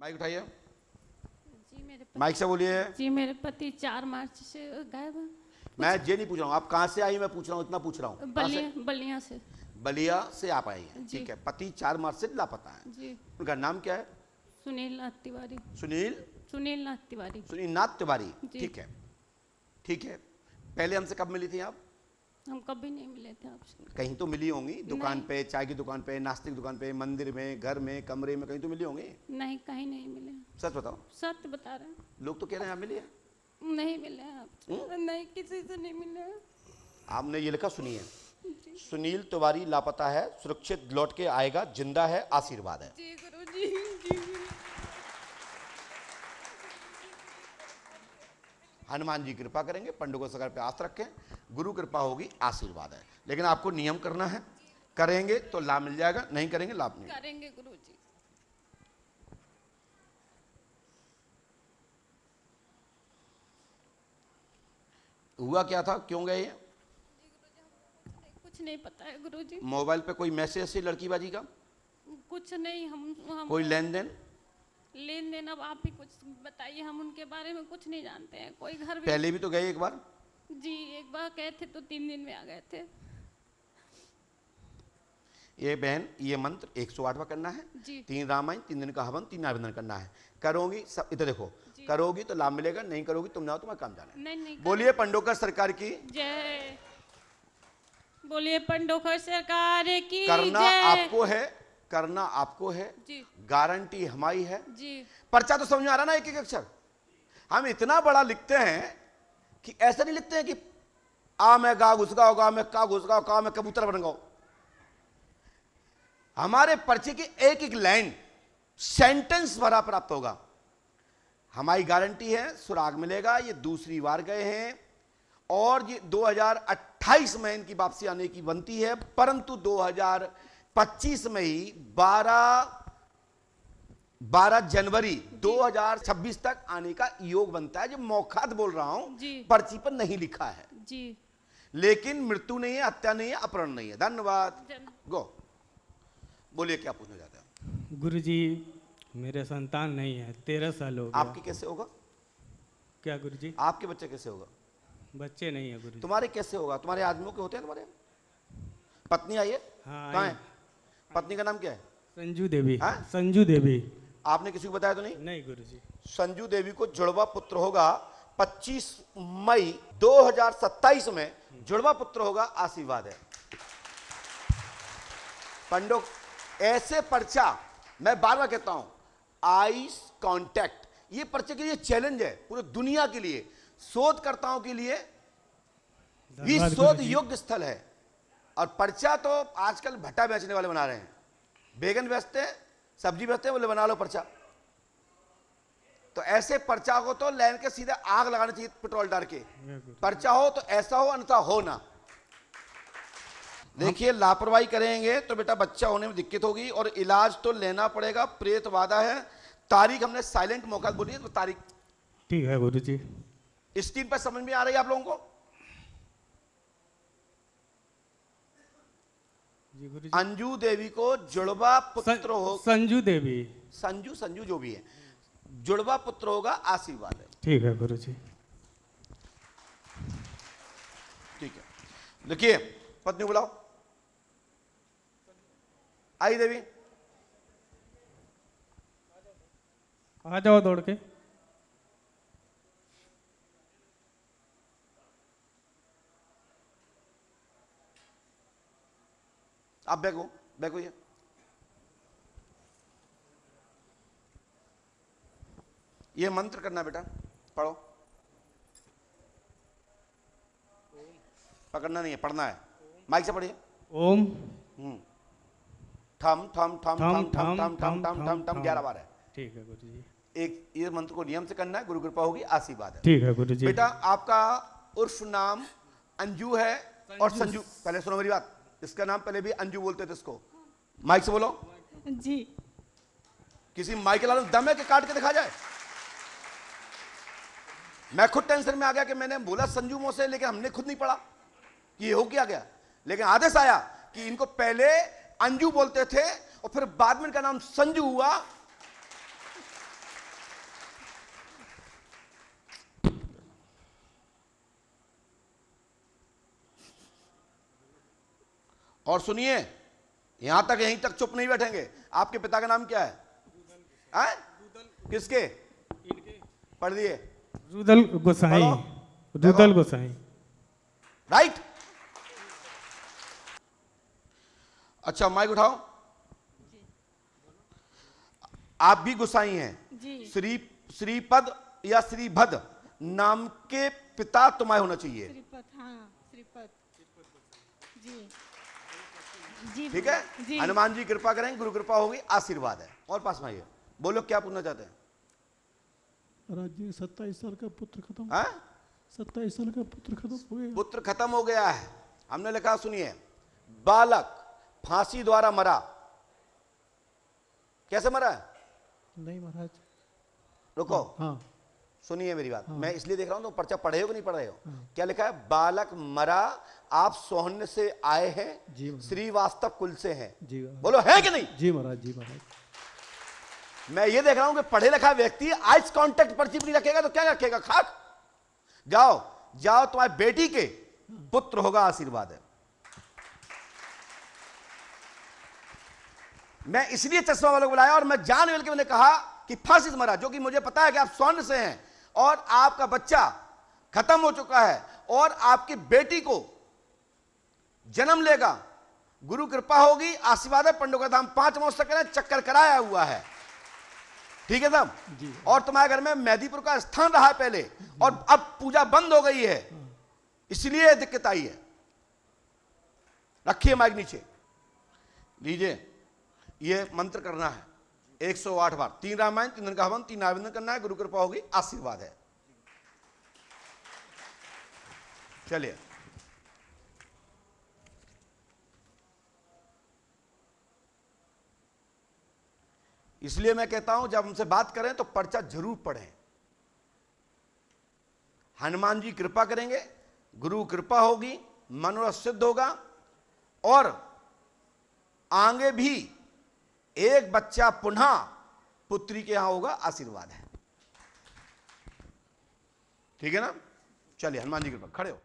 Mic उठाइए। जी मेरे mic से बोलिए। जी मेरे पति 4 मार्च से गायब हैं। मैं ये नहीं पूछ रहा हूँ आप कहाँ से आई, मैं पूछ रहा हूँ, इतना पूछ रहा हूँ। बलिया से। बलिया से आप आई हैं, जी। ठीक है। पति 4 मार्च से लापता है। जी। उनका नाम क्या है? सुनील नाथ तिवारी। सुनील नाथ तिवारी। सुनील नाथ तिवारी, जी। ठीक है ठीक है। पहले हमसे कब मिली थी आप? हम कभी नहीं मिले थे आपसे। कहीं तो मिली होंगी, दुकान नहीं। पे, चाय की दुकान पे, नाश्ते की दुकान पे, मंदिर में, घर में, कमरे में, कहीं तो मिली होंगी। नहीं, कहीं नहीं मिले। सच बताओ। सत्य बता रहे हैं। लोग तो कह रहे हैं आप मिली है। नहीं मिले हैं आपसे। नहीं, किसी से नहीं मिले हैं। आपने ये लिखा, सुनिए। जी। सुनील तिवारी लापता है, सुरक्षित लौट के आएगा, जिंदा है, आशीर्वाद है। जी गुरुजी। जी। हनुमान जी कृपा करेंगे, पंडों को सगर पे आस रखें, गुरु कृपा होगी, आशीर्वाद है। लेकिन आपको नियम करना है, करेंगे तो लाभ मिल जाएगा, नहीं करेंगे लाभ नहीं। करेंगे गुरुजी। हुआ क्या था, क्यों गए ये? कुछ नहीं पता है गुरुजी। मोबाइल पे कोई मैसेज से लड़कीबाजी का? कुछ नहीं। हम कोई लेन देन? लेन देन अब आप ही कुछ बताइए, हम उनके बारे में कुछ नहीं जानते हैं। कोई घर भी पहले भी तो गए एक बार? जी, एक बार गए थे तो 3 दिन में आ गए थे। ये बहन, ये मंत्र 108वां करना है जी। 3 रामायण, 3 दिन का हवन, 3 आवेदन करना है। करोगी सब, इधर देखो, करोगी तो लाभ मिलेगा, नहीं करोगी तुम जाओ, तुम्हारा काम जाना है। नहीं बोलिए पंडोकर सरकार की जय। बोलिए पंडोकर सरकार की करना जय। आपको है, करना आपको है जी। गारंटी हमारी है जी। पर्चा तो समझ में आ रहा ना, एक एक अक्षर। हम इतना बड़ा लिखते हैं कि ऐसा नहीं लिखते हैं कि आ मैं गा घुस गाओ, गा मैं का घुस गाओ, का मैं कबूतर बन गाओ। हमारे पर्चे की एक एक लाइन सेंटेंस भरा प्राप्त होगा। हमारी गारंटी है, सुराग मिलेगा। ये दूसरी बार गए हैं और ये 2028 में इनकी वापसी आने की बनती है, परंतु 2025 में ही 12 जनवरी 2026 तक आने का योग बनता है। जो मौखात बोल रहा हूं, पर्ची पर नहीं लिखा है जी। लेकिन मृत्यु नहीं है, हत्या नहीं है, अपहरण नहीं है। धन्यवाद। गो बोलिए, क्या पूछना चाहते हैं? गुरुजी, मेरे संतान नहीं है, 13 साल हो गया। आपके कैसे होगा? क्या गुरुजी? आपके बच्चे कैसे होगा? बच्चे नहीं है गुरुजी। तुम्हारे कैसे होगा? तुम्हारे आदमियों के होते हैं? तुम्हारे पत्नी आई है? हाँ, कहाँ है पत्नी? का नाम क्या है? संजू देवी। हाँ? संजू देवी। आपने किसी को बताया तो नहीं? नहीं गुरुजी। संजू देवी को जुड़वा पुत्र होगा 25 मई 2027 में, जुड़वा पुत्र होगा, आशीर्वाद है। पंडो, ऐसे पर्चा मैं बार बार कहता हूं, आईज कांटेक्ट, ये पर्चे के लिए चैलेंज है पूरी दुनिया के लिए, शोधकर्ताओं के लिए भी शोध योग्य स्थल है। और पर्चा तो आजकल भट्टा बेचने वाले बना रहे हैं, बैगन बेचते हैं, सब्जी बेचते हैं, बोले बना लो पर्चा। तो ऐसे पर्चा को तो लाइन के सीधे आग लगानी चाहिए पेट्रोल डाल के। पर्चा हो तो ऐसा हो, अन्यथा हो ना। देखिए, लापरवाही करेंगे तो बेटा बच्चा होने में दिक्कत होगी और इलाज तो लेना पड़ेगा, प्रेत वादा है। तारीख हमने साइलेंट मौका बोली है, तो तारीख ठीक है गुरुजी। स्क्रीन पर समझ में आ रही है आप लोगों को? जी गुरुजी। अंजू देवी को जुड़वा पुत्र हो, संजू देवी। संजू जो भी है, जुड़वा पुत्र होगा, आशीर्वाद है। ठीक है गुरुजी। ठीक है, देखिए पत्नी बुलाओ। आई देवी, आ जाओ दौड़ के। आप बैठो, बैठो। ये मंत्र करना बेटा, पढ़ो। पकड़ना नहीं है, पढ़ना है। माइक से पढ़िए। ओम ठम ठम ठम ठम ठम ठम ठम ठम ठम ठम 11 बार है। ठीक है गुरुजी। एक ये मंत्र को नियम से करना है, गुरु कृपा होगी, आशीर्वाद है। ठीक है गुरुजी। बेटा आपका उर्फ नाम अंजू है और संजू, पहले सुनो मेरी बात, इसका नाम पहले भी अंजू बोलते थे इसको। माइक से बोलो जी। किसी माइक लाल दम है कि काट के दिखा जाए? मैं खुद टेंशन में आ गया कि मैंने बोला संजू मोह से, लेकिन हमने खुद नहीं पढ़ा कि ये हो क्या गया। लेकिन आदेश आया कि इनको पहले अंजू बोलते थे और फिर बाद में इनका नाम संजू हुआ। और सुनिए, यहां तक यहीं तक चुप नहीं बैठेंगे। आपके पिता का नाम क्या है? किसके? पढ़ दिए। रुदल गोसाई। रुदल गोसाई। राइट। अच्छा, माइक उठाओ। आप भी गोसाई हैं जी। श्रीपद या श्रीभद नाम के पिता तुम्हारे होना चाहिए। श्रीपद, हाँ श्रीपद जी। जी ठीक है जी। हनुमान जी कृपा करें, गुरु कृपा होगी, आशीर्वाद है। और पास में आइए, बोलो क्या पूछना चाहते हैं? राज्य 27 साल का पुत्र खत्म। हाँ? 27 साल का पुत्र खत्म हो गया। पुत्र खत्म हो गया है। हमने लिखा, सुनिए, बालक फांसी द्वारा मरा। कैसे मरा है? नहीं महाराज। रुको, हाँ सुनिए मेरी बात। हाँ। मैं इसलिए देख रहा हूं, तो पर्चा पढ़े हो कि नहीं पढ़े हो? हाँ। क्या लिखा है? बालक मरा, आप सोहन से आए जी हैं, महाराज। श्रीवास्तव कुल से हैं। जी महाराज। बोलो है कि नहीं? जी महाराज। जी महाराज। मैं ये देख रहा हूं कि पढ़े लिखा व्यक्ति आइस कांटेक्ट पर्ची नहीं रखेगा तो क्या रखेगा? खाक। जाओ जाओ, तुम्हारी बेटी के पुत्र होगा, आशीर्वाद है। मैं इसलिए चश्मा वालों को बुलाया और मैं जान मिल के मैंने कहा कि फांसी से मरा, जो कि मुझे पता है कि आप स्वर्ण से हैं और आपका बच्चा खत्म हो चुका है और आपकी बेटी को जन्म लेगा। गुरु कृपा होगी, आशीर्वाद है। पंडों का धाम 5 महोत्सव करें, चक्कर कराया हुआ है। ठीक है साहब? जी। और तुम्हारे घर में मेहदीपुर का स्थान रहा है पहले, और अब पूजा बंद हो गई है, इसलिए दिक्कत आई है। रखिए माइक नीचे, लीजिए। ये मंत्र करना है 108 बार। 3 रामायण, 3 दिन का हवन, 3 आवेदन करना है। गुरु कृपा होगी, आशीर्वाद है। चलिए, इसलिए मैं कहता हूं जब हमसे बात करें तो पर्चा जरूर पढ़ें। हनुमान जी कृपा करेंगे, गुरु कृपा होगी, मनोरथ सिद्ध होगा, और आगे भी एक बच्चा पुनः पुत्री के यहां होगा, आशीर्वाद है। ठीक है ना? चलिए, हनुमान जी कृपा। खड़े हो।